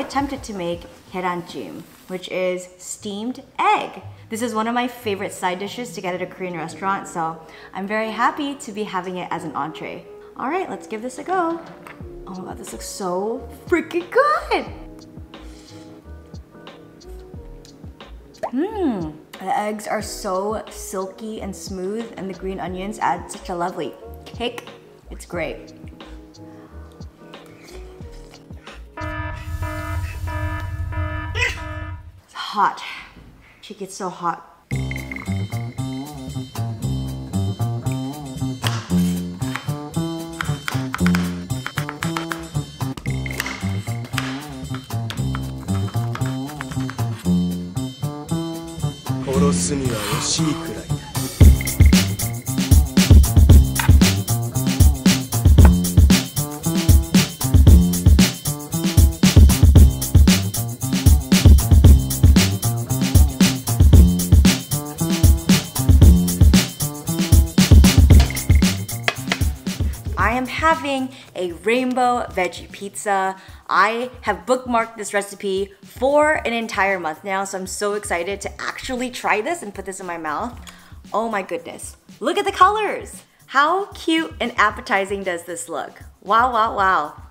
attempted to make Jjim, which is steamed egg. This is one of my favorite side dishes to get at a Korean restaurant, so I'm very happy to be having it as an entree. All right, let's give this a go. Oh my god, this looks so freaking good! The eggs are so silky and smooth, and the green onions add such a lovely kick. It's great. It's hot. She gets so hot. I am having a rainbow veggie pizza. I have bookmarked this recipe for an entire month now, so I'm so excited to actually try this and put this in my mouth. Oh my goodness. Look at the colors! How cute and appetizing does this look? Wow, wow, wow.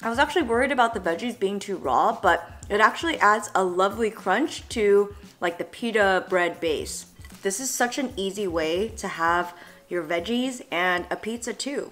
I was actually worried about the veggies being too raw, but it actually adds a lovely crunch to like the pita bread base. This is such an easy way to have your veggies and a pizza too.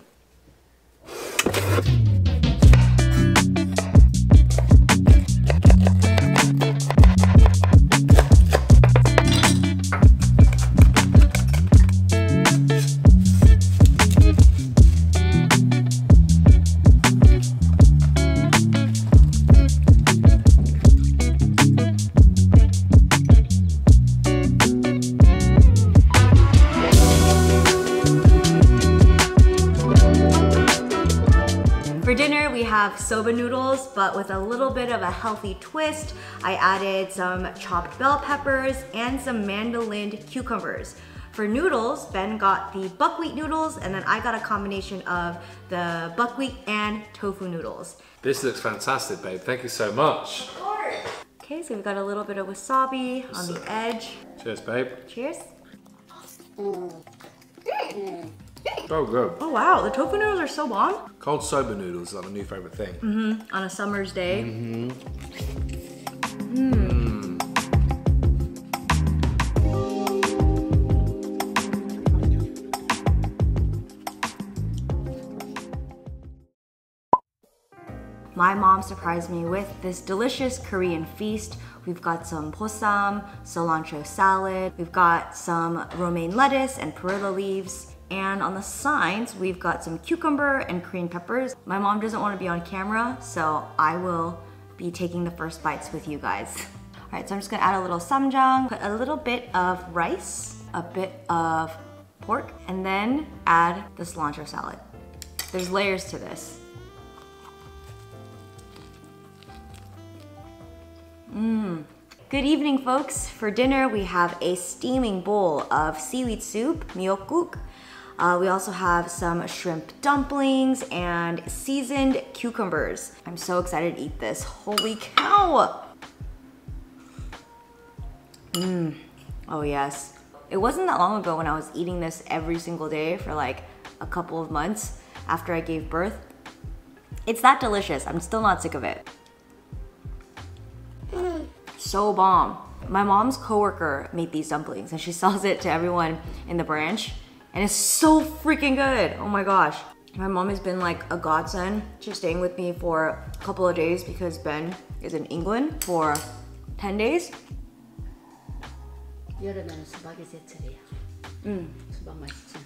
For dinner, we have soba noodles, but with a little bit of a healthy twist. I added some chopped bell peppers and some mandalined cucumbers. For noodles, Ben got the buckwheat noodles, and then I got a combination of the buckwheat and tofu noodles. This looks fantastic, babe. Thank you so much. Of course. Okay, so we've got a little bit of wasabi on the edge. Cheers, babe. Cheers. So good. Oh wow, the tofu noodles are so bomb. Cold soba noodles are my new favorite thing. On a summer's day. My mom surprised me with this delicious Korean feast. We've got some bossam, cilantro salad, we've got some romaine lettuce and perilla leaves, and on the sides, we've got some cucumber and Korean peppers. My mom doesn't want to be on camera, so I will be taking the first bites with you guys. All right, so I'm just gonna add a little samjang, put a little bit of rice, a bit of pork, and then add the cilantro salad. There's layers to this. Good evening, folks. For dinner, we have a steaming bowl of seaweed soup, Miyukguk. We also have some shrimp dumplings and seasoned cucumbers. I'm so excited to eat this. Holy cow! Oh yes. It wasn't that long ago when I was eating this every single day for like a couple of months after I gave birth. It's that delicious. I'm still not sick of it. So bomb. My mom's coworker made these dumplings and she sells it to everyone in the branch, and it's so freaking good. Oh my gosh. My mom has been like a godsend. She's staying with me for a couple of days because Ben is in England for 10 days. 여름에는 수박이 제철이야. 수박 맛있지?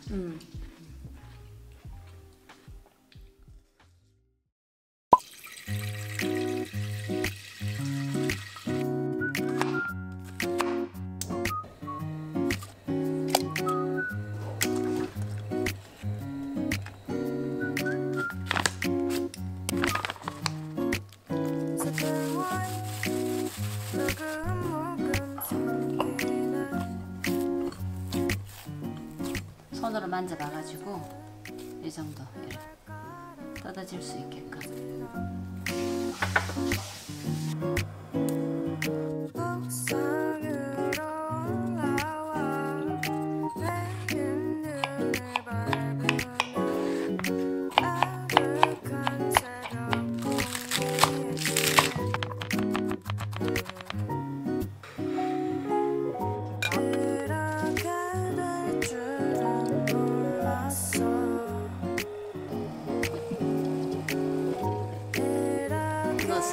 손으로 만져봐가지고 이 정도 이렇게. 받아줄 수 있게끔.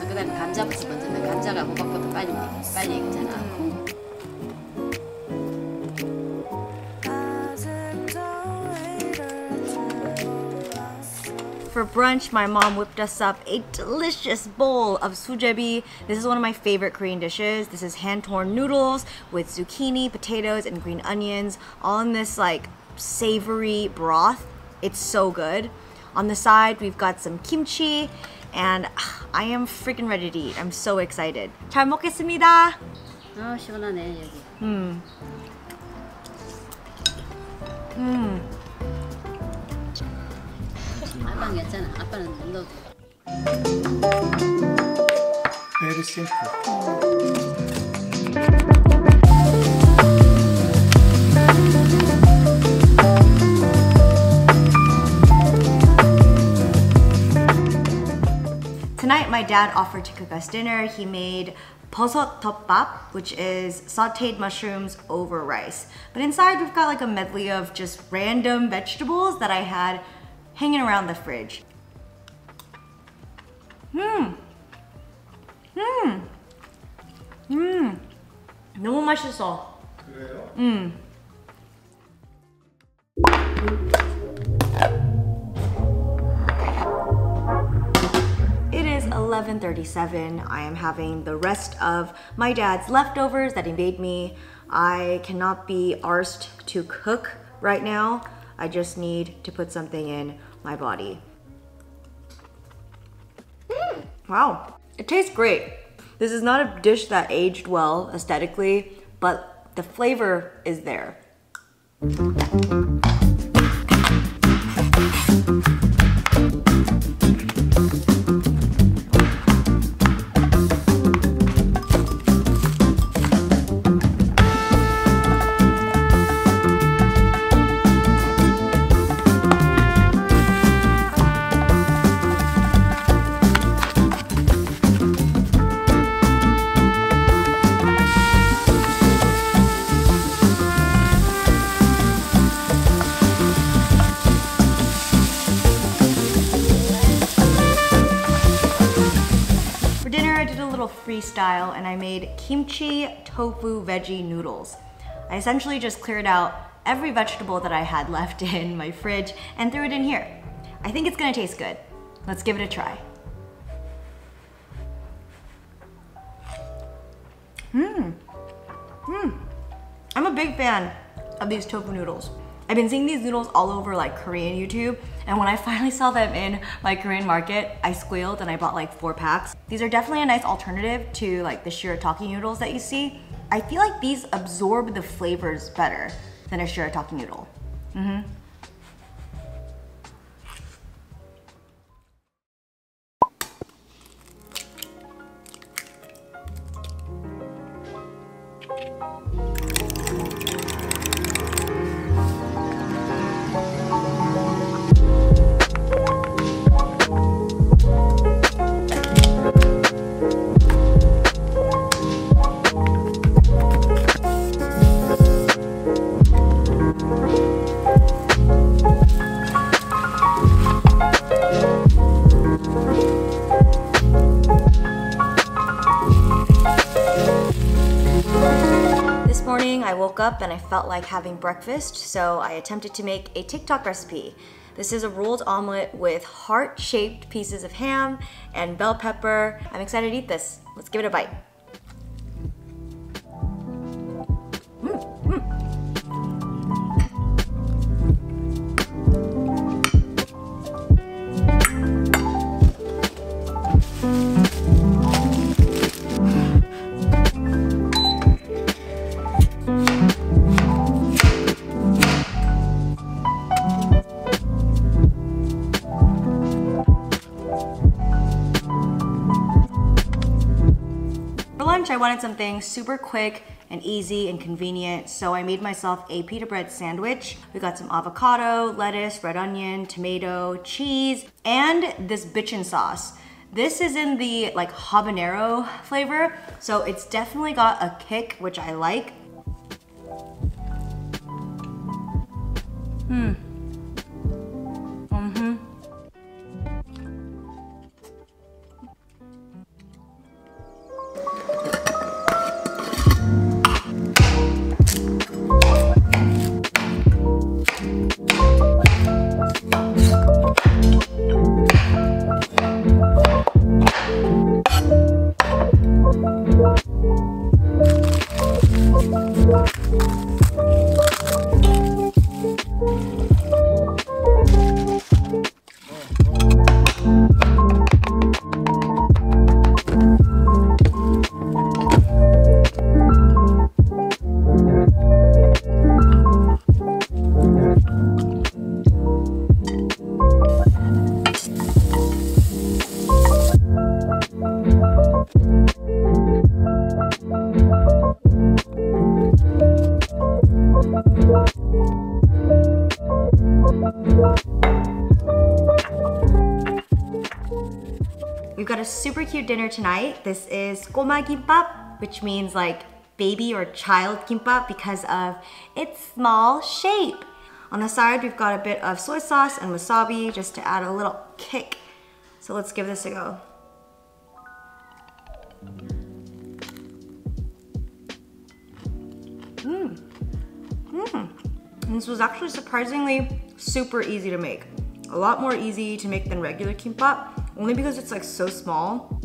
그 다음에 감자부터 먼저 넣어. 감자가 호박보다 빨리 익잖아. For brunch, my mom whipped us up a delicious bowl of sujebi. This is one of my favorite Korean dishes. This is hand-torn noodles with zucchini, potatoes, and green onions, all in this like savory broth. It's so good. On the side, we've got some kimchi, and I am freaking ready to eat. I'm so excited. 잘 먹겠습니다. 시원하네 여기. 아빠는 괜찮아. 아빠는 안 넣어도 돼. Very simple. Tonight, my dad offered to cook us dinner. He made Dwupbap, which is sauteed mushrooms over rice. But inside, we've got like a medley of just random vegetables that I had hanging around the fridge. 너무 맛있어. 그래요? It is 11:37. I am having the rest of my dad's leftovers that he made me. I cannot be arsed to cook right now. I just need to put something in my body. Wow, it tastes great. This is not a dish that aged well aesthetically, but the flavor is there. Freestyle, and I made kimchi tofu veggie noodles. I essentially just cleared out every vegetable that I had left in my fridge and threw it in here. I think it's gonna taste good. Let's give it a try. I'm a big fan of these tofu noodles. I've been seeing these noodles all over like Korean YouTube, and when I finally saw them in my Korean market, I squealed and I bought like 4 packs. These are definitely a nice alternative to like the shirataki noodles that you see. I feel like these absorb the flavors better than a shirataki noodle. I woke up and I felt like having breakfast, so I attempted to make a TikTok recipe. This is a rolled omelet with heart-shaped pieces of ham and bell pepper. I'm excited to eat this. Let's give it a bite. thing, super quick and easy and convenient. So I made myself a pita bread sandwich. We got some avocado, lettuce, red onion, tomato, cheese, and this bitchin sauce. This is in the like habanero flavor, so it's definitely got a kick, which I like. We've got a super cute dinner tonight. This is Ggoma Kimbap, which means like baby or child kimbap because of its small shape. On the side, we've got a bit of soy sauce and wasabi just to add a little kick. So let's give this a go. And this was actually surprisingly super easy to make. A lot more easy to make than regular kimbap, only because it's like so small.